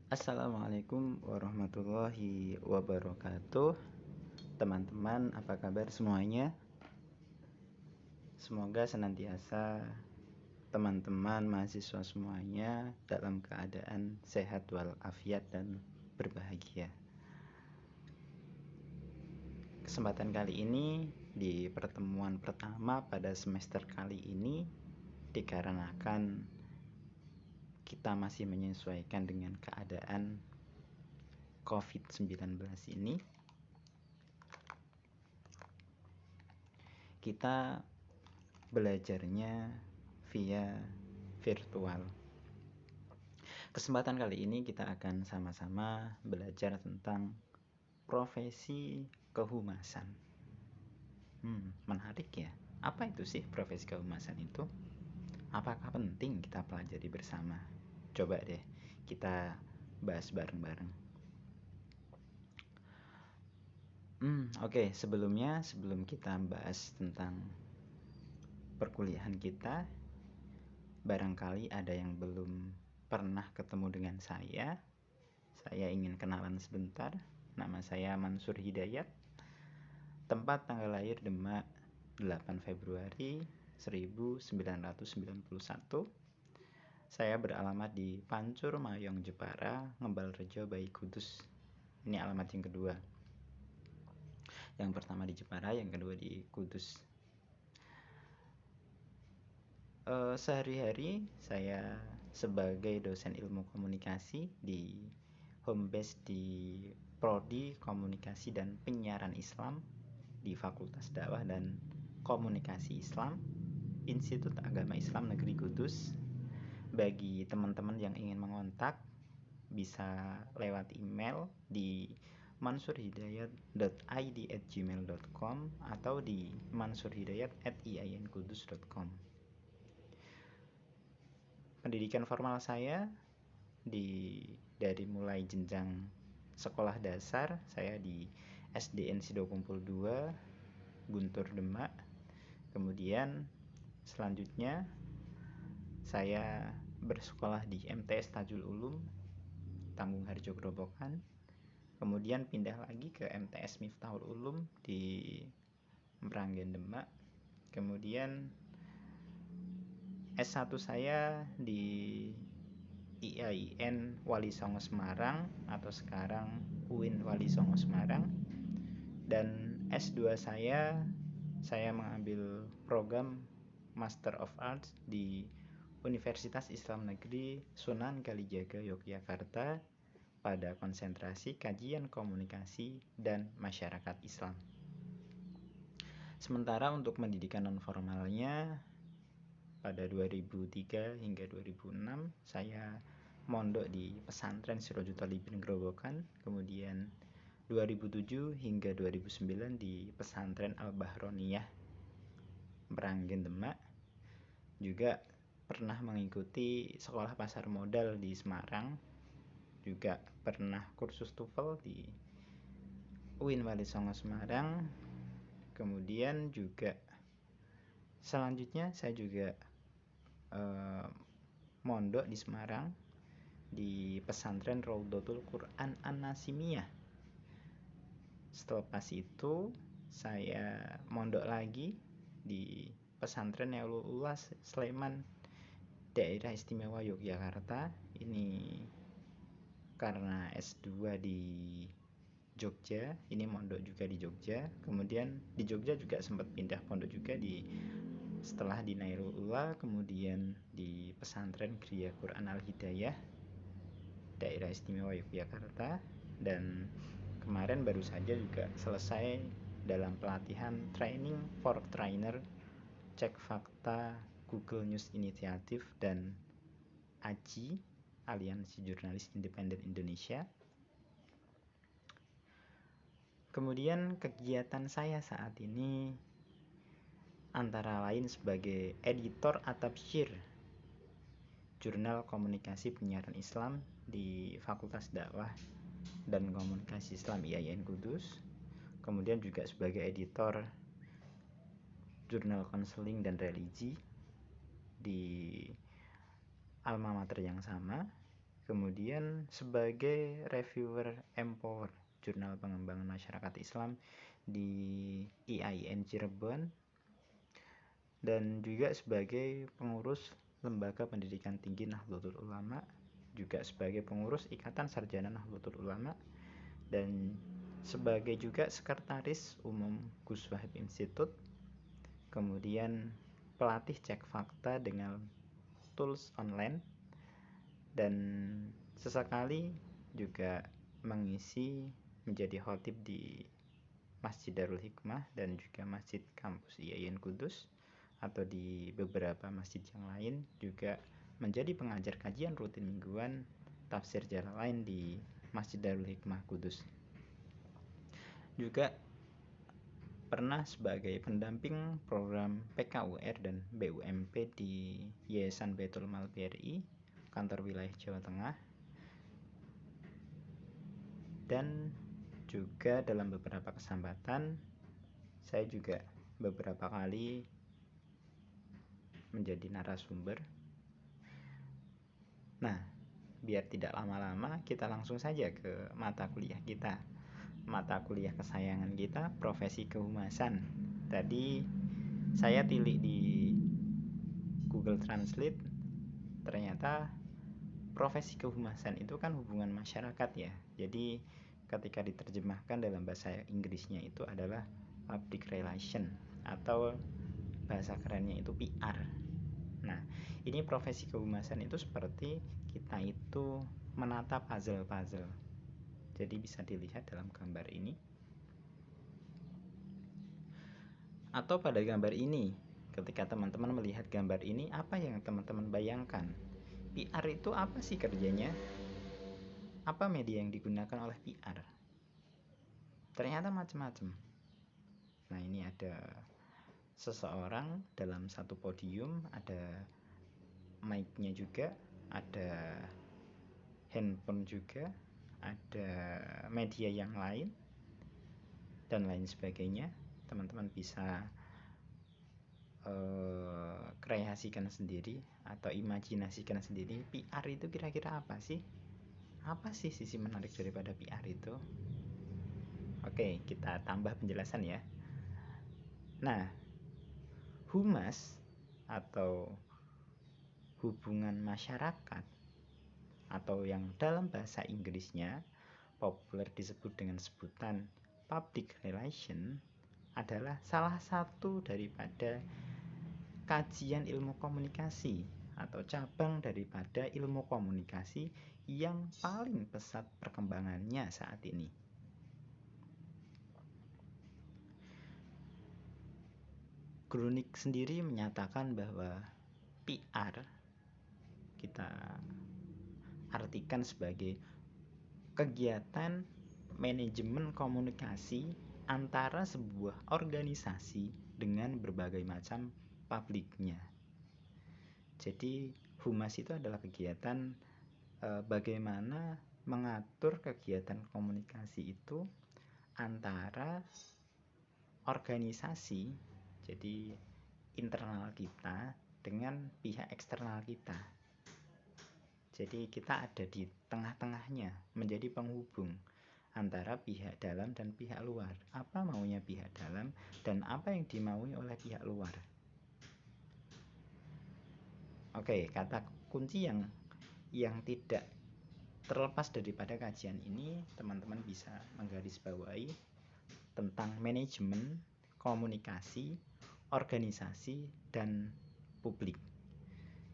Assalamualaikum warahmatullahi wabarakatuh. Teman-teman, apa kabar semuanya? Semoga senantiasa teman-teman mahasiswa semuanya dalam keadaan sehat walafiat dan berbahagia. Kesempatan kali ini di pertemuan pertama pada semester kali ini, dikarenakan kita masih menyesuaikan dengan keadaan COVID-19 ini, kita belajarnya via virtual. Kesempatan kali ini kita akan sama-sama belajar tentang profesi kehumasan. Menarik ya. Apa itu sih profesi kehumasan itu? Apakah penting kita pelajari bersama? Coba deh kita bahas bareng-bareng. Oke, sebelum kita bahas tentang perkuliahan kita, barangkali ada yang belum pernah ketemu dengan saya. Saya ingin kenalan sebentar. Nama saya Mansur Hidayat. Tempat tanggal lahir Demak 8 Februari 1991. Saya beralamat di Pancur Mayong Jepara, Ngebal Rejo, Bayi Kudus. Ini alamat yang kedua. Yang pertama di Jepara, yang kedua di Kudus. Sehari-hari saya sebagai dosen ilmu komunikasi di home base di Prodi Komunikasi dan Penyiaran Islam di Fakultas Dakwah dan Komunikasi Islam, Institut Agama Islam Negeri Kudus. Bagi teman-teman yang ingin mengontak, bisa lewat email di mansurhidayat.id@gmail.com atau di mansurhidayat@iankudus.com. Pendidikan formal saya dari mulai jenjang sekolah dasar, saya di SDN Sido Kumpul 2, Guntur, Demak. Kemudian selanjutnya saya bersekolah di MTS Tajul Ulum, Tanggung Harjo Grobogan. Kemudian pindah lagi ke MTS Miftahul Ulum di Meranggen, Demak. Kemudian S1 saya di IAIN Wali Songo Semarang atau sekarang UIN Wali Songo Semarang. Dan S2 saya mengambil program Master of Arts di Universitas Islam Negeri Sunan Kalijaga, Yogyakarta, pada konsentrasi kajian komunikasi dan masyarakat Islam. Sementara untuk pendidikan non-formalnya, pada 2003 hingga 2006 saya mondok di pesantren Sirojul Talibin Grobogan. Kemudian 2007 hingga 2009 di pesantren Al-Bahroniyah Meranggen, Demak. Juga pernah mengikuti sekolah pasar modal di Semarang. Juga pernah kursus TOEFL di UIN Wali Songo Semarang. Kemudian juga selanjutnya saya juga mondok di Semarang di pesantren Raudhatul Quran An-Nasimiyah. Setelah itu saya mondok lagi di pesantren Nurullah Sleman, Daerah Istimewa Yogyakarta. Ini karena S2 di Jogja, ini mondok juga di Jogja. Kemudian di Jogja juga sempat pindah pondok juga setelah di Nairullah, kemudian di pesantren Gria Quran Al-Hidayah, Daerah Istimewa Yogyakarta. Dan kemarin baru saja juga selesai dalam pelatihan Training for Trainer, Cek Fakta, Google News Initiative, dan AJI, Aliansi Jurnalis Independen Indonesia. Kemudian kegiatan saya saat ini antara lain sebagai editor At-Tabsyir, Jurnal Komunikasi Penyiaran Islam di Fakultas Dakwah dan Komunikasi Islam IAIN Kudus. Kemudian juga sebagai editor Jurnal Konseling dan Religi di alma mater yang sama. kemudian sebagai reviewer Empower, Jurnal Pengembangan Masyarakat Islam di IAIN Cirebon, dan juga sebagai pengurus Lembaga Pendidikan Tinggi Nahdlatul Ulama, juga sebagai pengurus Ikatan Sarjana Nahdlatul Ulama, dan sebagai juga sekretaris umum Gus Wahib Institute, kemudian pelatih cek fakta dengan tools online, dan sesekali juga mengisi menjadi khotib di Masjid Darul Hikmah dan juga Masjid Kampus IAIN Kudus, atau di beberapa masjid yang lain, juga menjadi pengajar kajian rutin mingguan tafsir Jalalain di Masjid Darul Hikmah Kudus. Juga pernah sebagai pendamping program PKUR dan BUMP di Yayasan Baitul Mal BRI, kantor wilayah Jawa Tengah. Dan juga dalam beberapa kesempatan saya juga beberapa kali menjadi narasumber. Nah, biar tidak lama-lama, kita langsung saja ke mata kuliah kita. Mata kuliah kesayangan kita, profesi kehumasan. Tadi saya tilik di Google Translate, ternyata profesi kehumasan itu kan hubungan masyarakat ya. Jadi ketika diterjemahkan dalam bahasa Inggrisnya itu adalah public relation, atau bahasa kerennya itu PR. Nah, ini profesi kehumasan itu seperti kita itu menata puzzle-puzzle. Jadi bisa dilihat dalam gambar ini. Atau pada gambar ini, ketika teman-teman melihat gambar ini, apa yang teman-teman bayangkan? PR itu apa sih kerjanya? Apa media yang digunakan oleh PR? Ternyata macam-macam. Nah, ini ada seseorang dalam satu podium, ada mic-nya juga, ada handphone juga, ada media yang lain, dan lain sebagainya. Teman-teman bisa kreasikan sendiri atau imajinasikan sendiri. PR itu kira-kira apa sih? Apa sih sisi menarik daripada PR itu? Oke, kita tambah penjelasan ya. Nah, humas atau hubungan masyarakat, atau yang dalam bahasa Inggrisnya populer disebut dengan sebutan public relation, adalah salah satu daripada kajian ilmu komunikasi atau cabang daripada ilmu komunikasi yang paling pesat perkembangannya saat ini. Grunik sendiri menyatakan bahwa PR kita artikan sebagai kegiatan manajemen komunikasi antara sebuah organisasi dengan berbagai macam publiknya. Jadi humas itu adalah kegiatan bagaimana mengatur kegiatan komunikasi itu antara organisasi, jadi internal kita, dengan pihak eksternal kita. Jadi kita ada di tengah-tengahnya, menjadi penghubung antara pihak dalam dan pihak luar. Apa maunya pihak dalam dan apa yang dimaui oleh pihak luar. Oke, kata kunci yang tidak terlepas daripada kajian ini, teman-teman bisa menggarisbawahi tentang manajemen, komunikasi, organisasi, dan publik.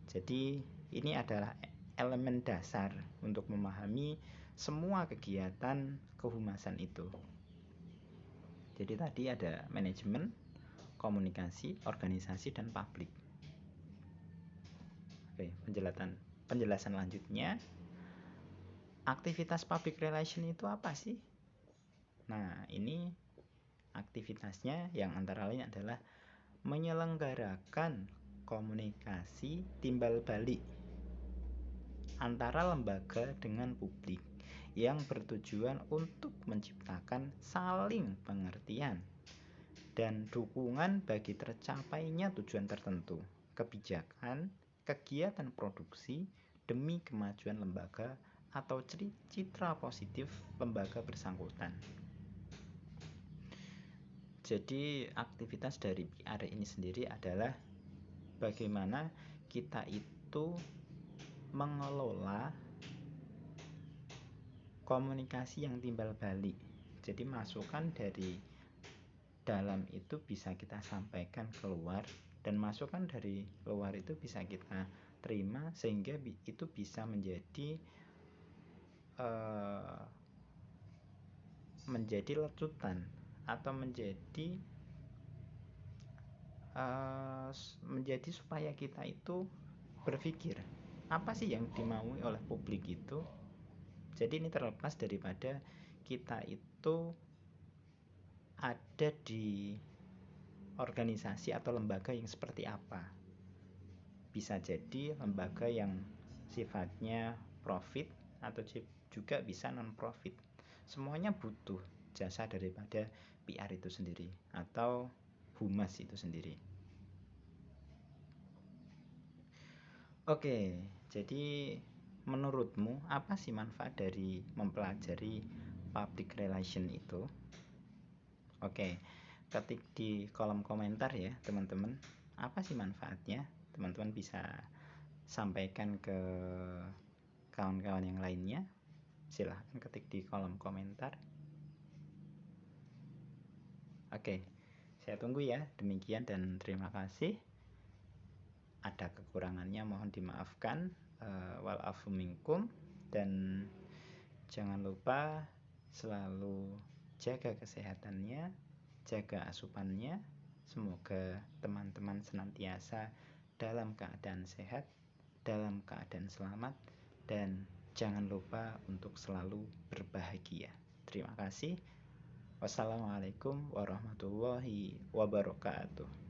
Jadi ini adalah elemen dasar untuk memahami semua kegiatan kehumasan itu. Jadi tadi ada manajemen, komunikasi, organisasi, dan publik. Oke, penjelasan lanjutnya, aktivitas public relation itu apa sih? Nah, ini aktivitasnya yang antara lain adalah menyelenggarakan komunikasi timbal balik antara lembaga dengan publik yang bertujuan untuk menciptakan saling pengertian dan dukungan bagi tercapainya tujuan tertentu, kebijakan, kegiatan produksi, demi kemajuan lembaga atau citra positif lembaga bersangkutan. Jadi aktivitas dari PR ini sendiri adalah bagaimana kita itu mengelola komunikasi yang timbal balik. Jadi masukan dari dalam itu bisa kita sampaikan keluar, dan masukan dari luar itu bisa kita terima, sehingga itu bisa menjadi lecutan atau menjadi supaya kita itu berpikir apa sih yang dimaui oleh publik itu. Jadi ini terlepas daripada kita itu ada di organisasi atau lembaga yang seperti apa. Bisa jadi lembaga yang sifatnya profit atau juga bisa non-profit. Semuanya butuh jasa daripada PR itu sendiri atau humas itu sendiri. Oke, jadi menurutmu apa sih manfaat dari mempelajari public relation itu? Oke, ketik di kolom komentar ya teman-teman, apa sih manfaatnya? Teman-teman bisa sampaikan ke kawan-kawan yang lainnya. Silahkan ketik di kolom komentar. Oke, saya tunggu ya. Demikian dan terima kasih. Ada kekurangannya mohon dimaafkan. Walafu minkum. Dan jangan lupa selalu jaga kesehatannya, jaga asupannya. Semoga teman-teman senantiasa dalam keadaan sehat, dalam keadaan selamat, dan jangan lupa untuk selalu berbahagia. Terima kasih. Wassalamualaikum warahmatullahi wabarakatuh.